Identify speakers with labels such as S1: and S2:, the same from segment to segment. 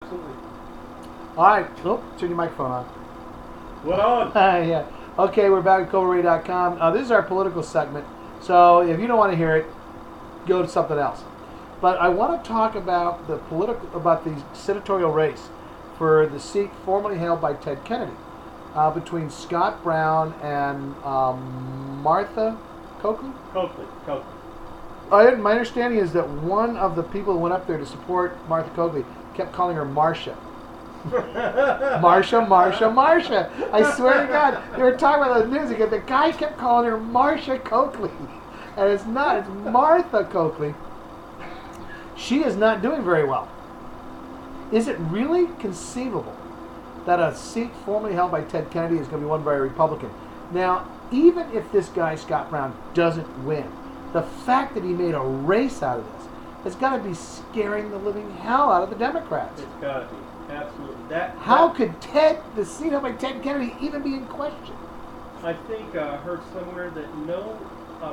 S1: Absolutely.
S2: All right. Oh, turn your microphone on.
S1: What on?
S2: Yeah. Okay, we're back at ColbertRadio.com. This is our political segment. So if you don't want to hear it, go to something else. But I want to talk about the senatorial race for the seat formerly held by Ted Kennedy between Scott Brown and Martha Coakley.
S1: Coakley.
S2: My understanding is that one of the people who went up there to support Martha Coakley kept calling her Marcia. Marcia. I swear to God, they were talking about the news again. The guy kept calling her Marcia Coakley. And it's not, it's Martha Coakley. She is not doing very well. Is it really conceivable that a seat formerly held by Ted Kennedy is going to be won by a Republican? Now, even if this guy, Scott Brown, doesn't win, the fact that he made a race out of this has got to be scaring the living hell out of the Democrats.
S1: It's got to be. Absolutely.
S2: How could the seat held by Ted Kennedy even be in question?
S1: I think I heard somewhere that no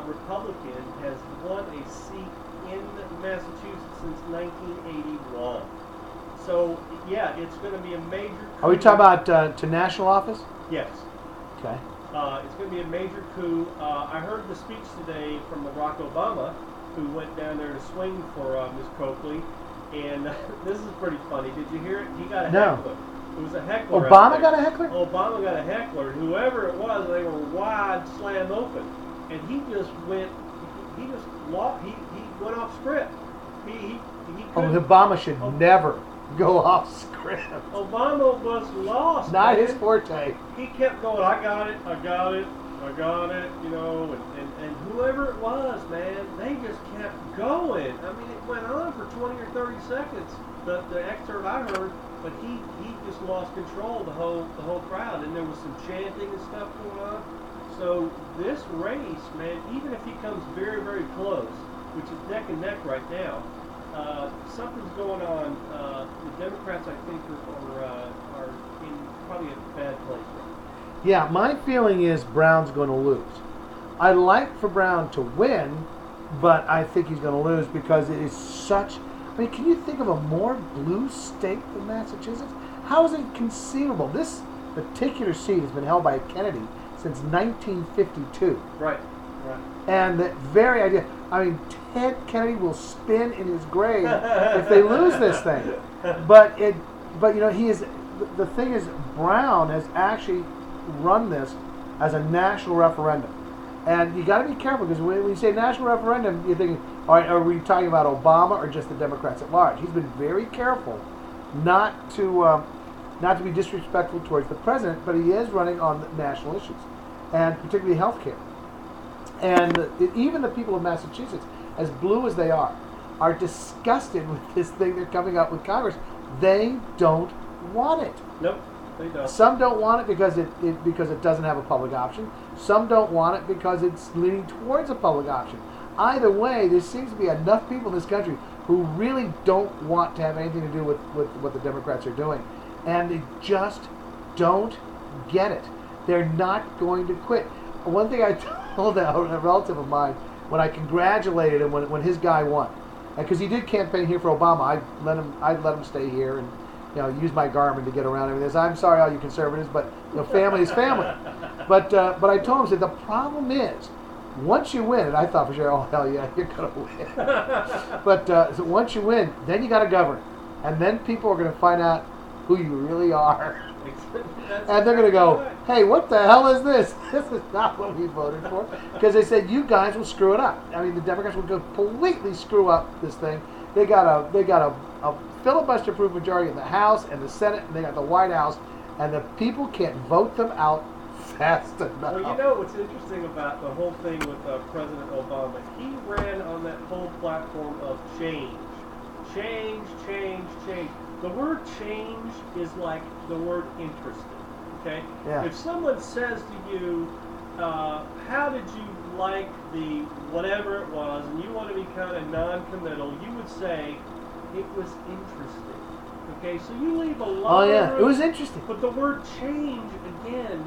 S1: Republican has won a seat in Massachusetts since 1981. So, yeah, it's going to be a major coup.
S2: Are we talking about to national office?
S1: Yes.
S2: Okay.
S1: It's going to be a major coup. I heard the speech today from Barack Obama, who went down there to swing for Ms. Coakley. And this is pretty funny. Did you hear it? He got a heckler. It was a heckler.
S2: Obama got a heckler?
S1: Obama got a heckler. Whoever it was, they were wide slam open. And he just went off script. He
S2: Obama should never go off script.
S1: Obama was lost.
S2: Not
S1: man.
S2: his forte.
S1: He kept going, I got it, you know, and whoever it was, man, they just kept going. I mean, it went on for 20 or 30 seconds, the excerpt I heard, but he just lost control of the whole crowd, and there was some chanting and stuff going on. So this race, man, even if he comes very, very close, which is neck and neck right now, something's going on. The Democrats, I think, are in probably a bad place right now.
S2: Yeah, my feeling is Brown's going to lose. I'd like for Brown to win, but I think he's going to lose because it is such... I mean, can you think of a more blue state than Massachusetts? How is it conceivable? This particular seat has been held by Kennedy since 1952.
S1: Right.
S2: And the very idea... I mean, Ted Kennedy will spin in his grave if they lose this thing. But you know, he is... The thing is, Brown has actually run this as a national referendum. And you got to be careful because when you say national referendum, you're thinking, all right, are we talking about Obama or just the Democrats at large? He's been very careful not to be disrespectful towards the president, but he is running on the national issues, and particularly health care. And even the people of Massachusetts, as blue as they are disgusted with this thing they're coming up with Congress. They don't want it.
S1: Nope, they don't.
S2: Some don't want it because it doesn't have a public option. Some don't want it because it's leaning towards a public option. Either way, there seems to be enough people in this country who really don't want to have anything to do with what the Democrats are doing. And they just don't get it. They're not going to quit. One thing I told a relative of mine when I congratulated him when his guy won, because he did campaign here for Obama, I'd let him stay here and use my Garmin to get around everything. So I'm sorry, all you conservatives, but family is family. But I told him, I said, the problem is, once you win, and I thought for sure, oh hell yeah, you're gonna win. But so once you win, then you got to govern, and then people are going to find out who you really are, and they're going to go, hey, what the hell is this? This is not what we voted for, because they said you guys will screw it up. I mean, the Democrats will completely screw up this thing. They got a filibuster-proof majority in the House and the Senate, and they got the White House, and the people can't vote them out fast enough.
S1: Well, you know what's interesting about the whole thing with President Obama? He ran on that whole platform of change. Change. The word change is like the word interesting, okay?
S2: Yeah.
S1: If someone says to you, how did you like the whatever it was, and you want to be kind of non-committal, you would say, it was interesting. Okay, so you leave a lot of room.
S2: It was interesting.
S1: But the word change, again,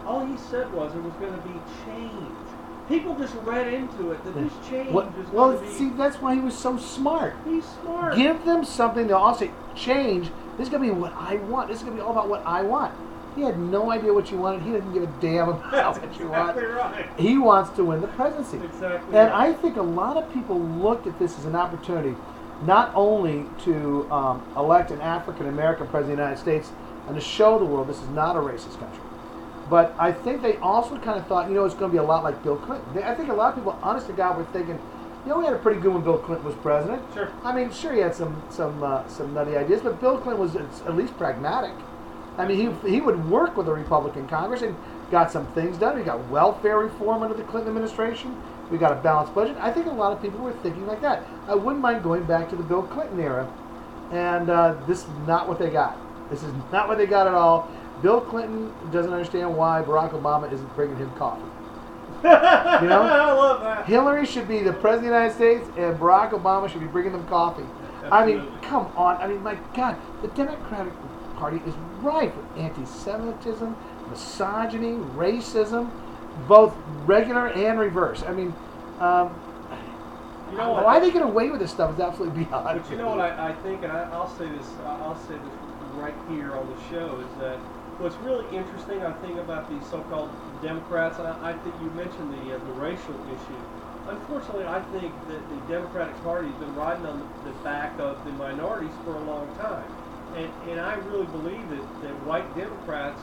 S1: all he said was it was going to be change. people just read into it that this change is
S2: Well,
S1: going to be.
S2: see, that's why he was so smart.
S1: He's smart.
S2: Give them something they'll all say, change. This is going to be what I want. This is going to be all about what I want. He had no idea what you wanted. He didn't give a damn about what you want.
S1: Exactly right.
S2: He wants to win the presidency.
S1: Exactly
S2: And
S1: right.
S2: I think a lot of people looked at this as an opportunity not only to elect an African American president of the United States and to show the world this is not a racist country, but I think they also kind of thought, it's going to be a lot like Bill Clinton. I think a lot of people, honest to God, were thinking, we had a pretty good when Bill Clinton was president.
S1: Sure.
S2: I mean, sure, he had some nutty ideas, but Bill Clinton was at least pragmatic. I mean, he would work with the Republican Congress and got some things done. We got welfare reform under the Clinton administration. We got a balanced budget. I think a lot of people were thinking like that. I wouldn't mind going back to the Bill Clinton era, and this is not what they got. This is not what they got at all. Bill Clinton doesn't understand why Barack Obama isn't bringing him coffee.
S1: I love that.
S2: Hillary should be the president of the United States, and Barack Obama should be bringing them coffee.
S1: Absolutely.
S2: I mean, come on. I mean, my God, the Democratic Party is rife with anti-Semitism, misogyny, racism, both regular and reverse. I mean, why they get away with this stuff is absolutely beyond.
S1: But you know what I think, and I'll say this right here on the show, is that what's really interesting, I think, about these so-called Democrats, and I think you mentioned the racial issue. Unfortunately, I think that the Democratic Party has been riding on the back of the minorities for a long time. And I really believe that white Democrats,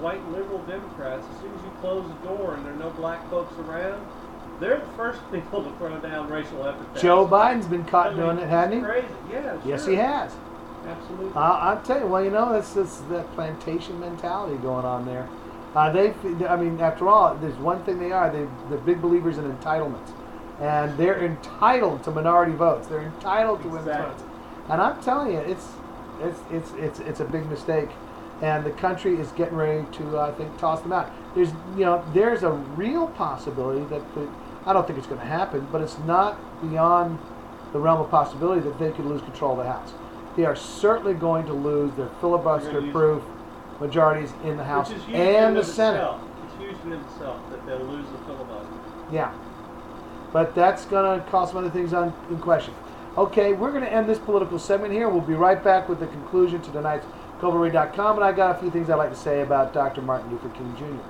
S1: white liberal Democrats, as soon as you close the door and there are no black folks around, they're the first people to throw down racial epithets.
S2: Joe Biden's been caught doing it, hasn't he?
S1: Crazy, yeah.
S2: Yes,
S1: sure.
S2: he has.
S1: Absolutely.
S2: I'll tell you, that's that plantation mentality going on there. After all, there's one thing they are. They're big believers in entitlements. And they're entitled to minority votes. They're entitled to women's votes. And I'm telling you, it's a big mistake. And the country is getting ready to, I think, toss them out. There's a real possibility that I don't think it's going to happen, but it's not beyond the realm of possibility that they could lose control of the House. They are certainly going to lose their filibuster-proof majorities in the House and the Senate.
S1: It's huge in itself that they'll lose the filibuster.
S2: Yeah. But that's going to call some other things in question. Okay, we're going to end this political segment here. We'll be right back with the conclusion to tonight's ColbertRadio.com, and I got a few things I'd like to say about Dr. Martin Luther King Jr.